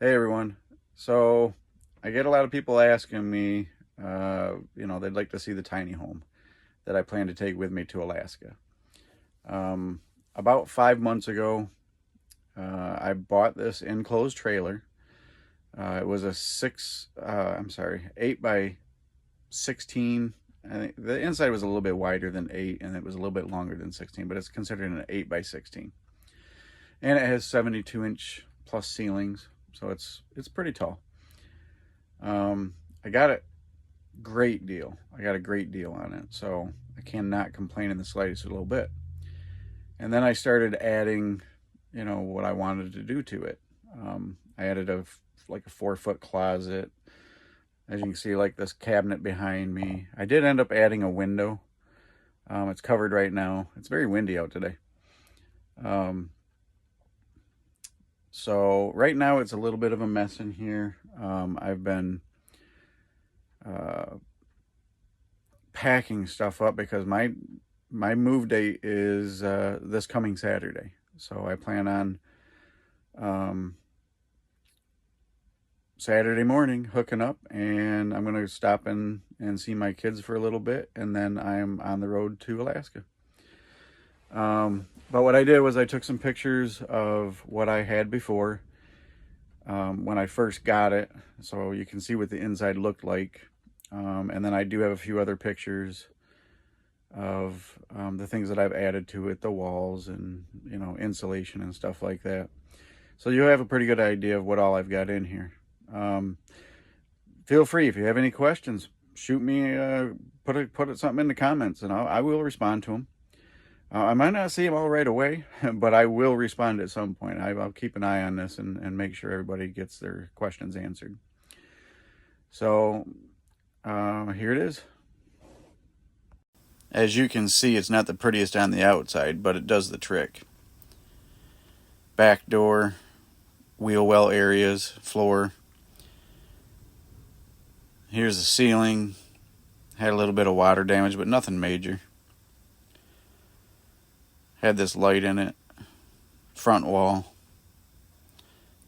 Hey everyone. So I get a lot of people asking me, they'd like to see the tiny home that I plan to take with me to Alaska. Um, about 5 months ago, I bought this enclosed trailer. It was a 8 by 16. I think the inside was a little bit wider than 8, and it was a little bit longer than 16, but it's considered an 8 by 16. And it has 72-inch plus ceilings, so it's pretty tall. I got a great deal. I got a great deal on it, so I cannot complain in the slightest a little bit. And then I started adding, what I wanted to do to it. I added like a 4-foot closet. As you can see, like this cabinet behind me. I did end up adding a window. It's covered right now. It's very windy out today. So right now it's a little bit of a mess in here. I've been packing stuff up because my move date is this coming Saturday. So I plan on Saturday morning hooking up, and I'm going to stop in and see my kids for a little bit, and then I'm on the road to Alaska. But what I did was I took some pictures of what I had before when I first got it, so you can see what the inside looked like. And then I do have a few other pictures of the things that I've added to it, the walls and, insulation and stuff like that. So you'll have a pretty good idea of what all I've got in here. Feel free, if you have any questions, shoot me, put something in the comments, and I will respond to them. I might not see them all right away, but I will respond at some point. I'll keep an eye on this and make sure everybody gets their questions answered. So here it is. As you can see, it's not the prettiest on the outside, but it does the trick. Back door, wheel well areas, floor. Here's the ceiling. Had a little bit of water damage, but nothing major. Had this light in it. Front wall.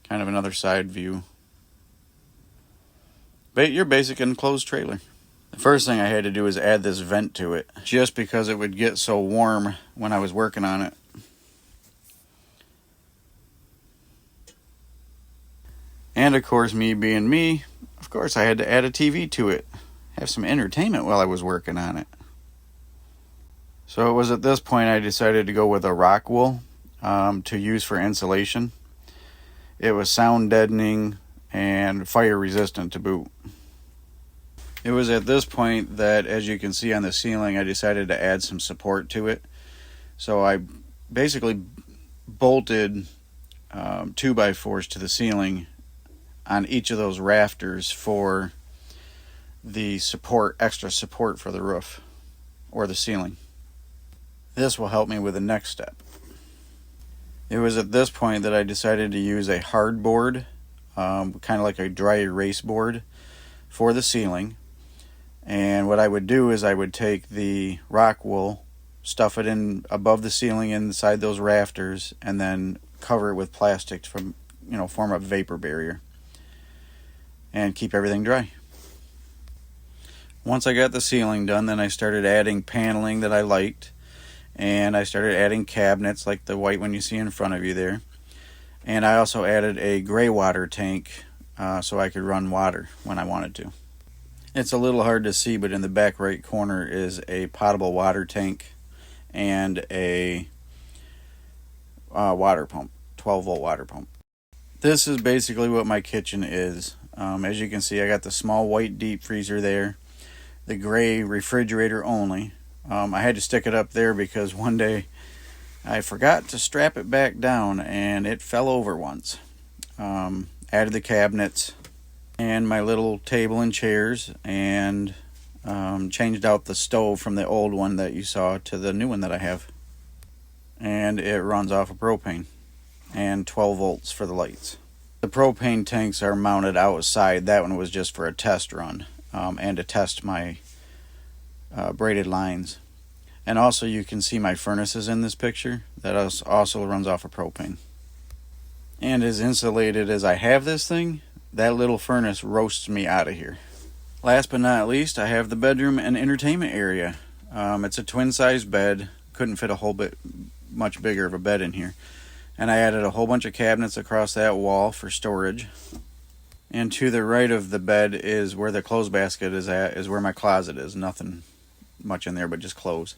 Kind of another side view. But your basic enclosed trailer. The first thing I had to do is add this vent to it, just because it would get so warm when I was working on it. And of course, me being me, of course I had to add a TV to it. Have some entertainment while I was working on it. So it was at this point I decided to go with a rock wool to use for insulation. It was sound deadening and fire resistant to boot. It was at this point that, as you can see on the ceiling, I decided to add some support to it. So I basically bolted 2x4s to the ceiling on each of those rafters for the support, extra support for the roof or the ceiling. This will help me with the next step. It was at this point that I decided to use a hard board, kind of like a dry erase board, for the ceiling. And what I would do is I would take the rock wool, stuff it in above the ceiling inside those rafters, and then cover it with plastic to form a vapor barrier and keep everything dry. Once I got the ceiling done, then I started adding paneling that I liked, and I started adding cabinets like the white one you see in front of you there. And I also added a gray water tank so I could run water when I wanted to. It's a little hard to see, but in the back right corner is a potable water tank and a water pump, 12-volt water pump. This is basically what my kitchen is. As you can see, I got the small white deep freezer there, the gray refrigerator only. I had to stick it up there because one day I forgot to strap it back down and it fell over once. Added the cabinets and my little table and chairs, and changed out the stove from the old one that you saw to the new one that I have. And it runs off of propane and 12 volts for the lights. The propane tanks are mounted outside. That one was just for a test run and to test my braided lines. And also you can see my furnaces in this picture. That also runs off of propane. And as insulated as I have this thing, that little furnace roasts me out of here. Last but not least, I have the bedroom and entertainment area. It's a twin-size bed. Couldn't fit a whole bit much bigger of a bed in here. And I added a whole bunch of cabinets across that wall for storage. And to the right of the bed is where the clothes basket is at, is where my closet is. Nothing much in there but just clothes.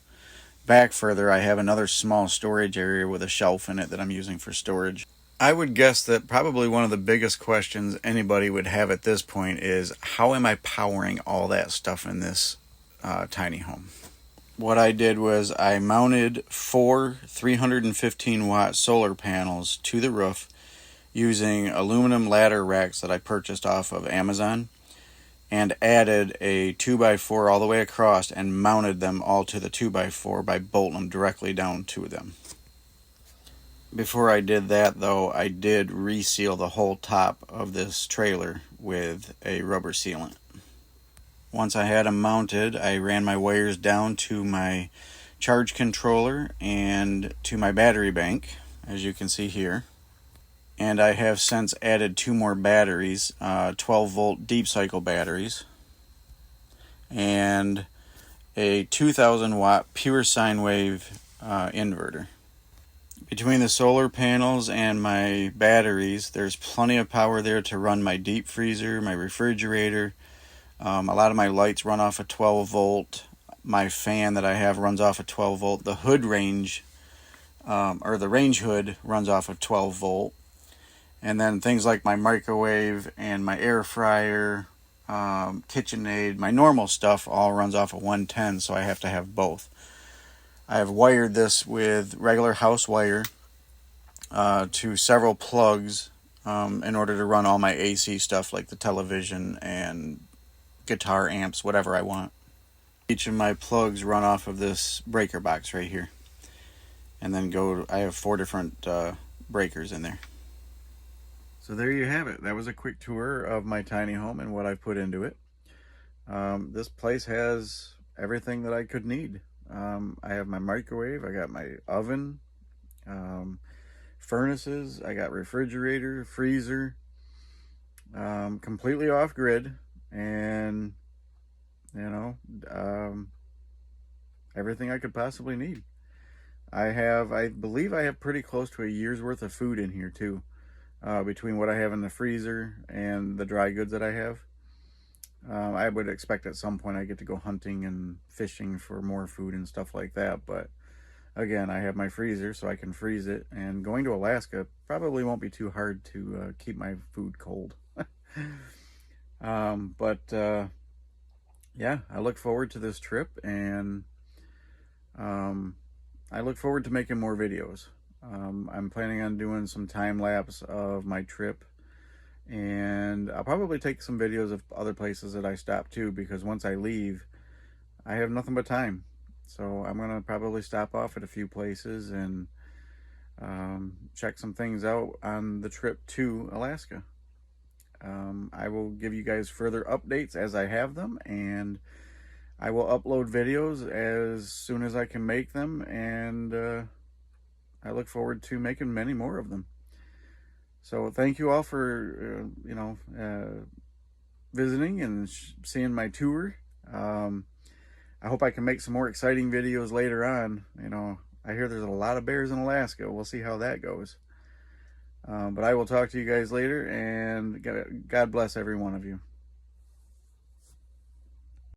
Back further, I have another small storage area with a shelf in it that I'm using for storage. I would guess that probably one of the biggest questions anybody would have at this point is, how am I powering all that stuff in this tiny home? What I did was I mounted 4 315 watt solar panels to the roof using aluminum ladder racks that I purchased off of Amazon, and added a 2x4 all the way across and mounted them all to the 2x4 by bolting them directly down to them. Before I did that, though, I did reseal the whole top of this trailer with a rubber sealant. Once I had them mounted, I ran my wires down to my charge controller and to my battery bank, as you can see here. And I have since added 2 more batteries, 12 volt deep cycle batteries, and a 2000 watt pure sine wave inverter. Between the solar panels and my batteries, there's plenty of power there to run my deep freezer, my refrigerator. A lot of my lights run off a 12 volt. My fan that I have runs off a 12 volt. The hood range, or the range hood, runs off a 12 volt. And then things like my microwave and my air fryer, KitchenAid, my normal stuff all runs off a 110, so I have to have both. I have wired this with regular house wire to several plugs in order to run all my AC stuff like the television and guitar amps, whatever I want. Each of my plugs run off of this breaker box right here. And then I have 4 different breakers in there. So there you have it. That was a quick tour of my tiny home and what I've put into it. This place has everything that I could need. I have my microwave, I got my oven, furnaces, I got refrigerator, freezer, completely off grid, and everything I could possibly need. I believe I have pretty close to a year's worth of food in here too, between what I have in the freezer and the dry goods that I have. I would expect at some point I get to go hunting and fishing for more food and stuff like that, but again, I have my freezer so I can freeze it, and going to Alaska probably won't be too hard to keep my food cold. Yeah, I look forward to this trip, and I look forward to making more videos. I'm planning on doing some time lapse of my trip, and I'll probably take some videos of other places that I stop to, because once I leave, I have nothing but time. So I'm gonna probably stop off at a few places and check some things out on the trip to Alaska. I will give you guys further updates as I have them, and I will upload videos as soon as I can make them, and I look forward to making many more of them. So thank you all for visiting and seeing my tour. I hope I can make some more exciting videos later on. I hear there's a lot of bears in Alaska. We'll see how that goes. But I will talk to you guys later, and God bless every one of you.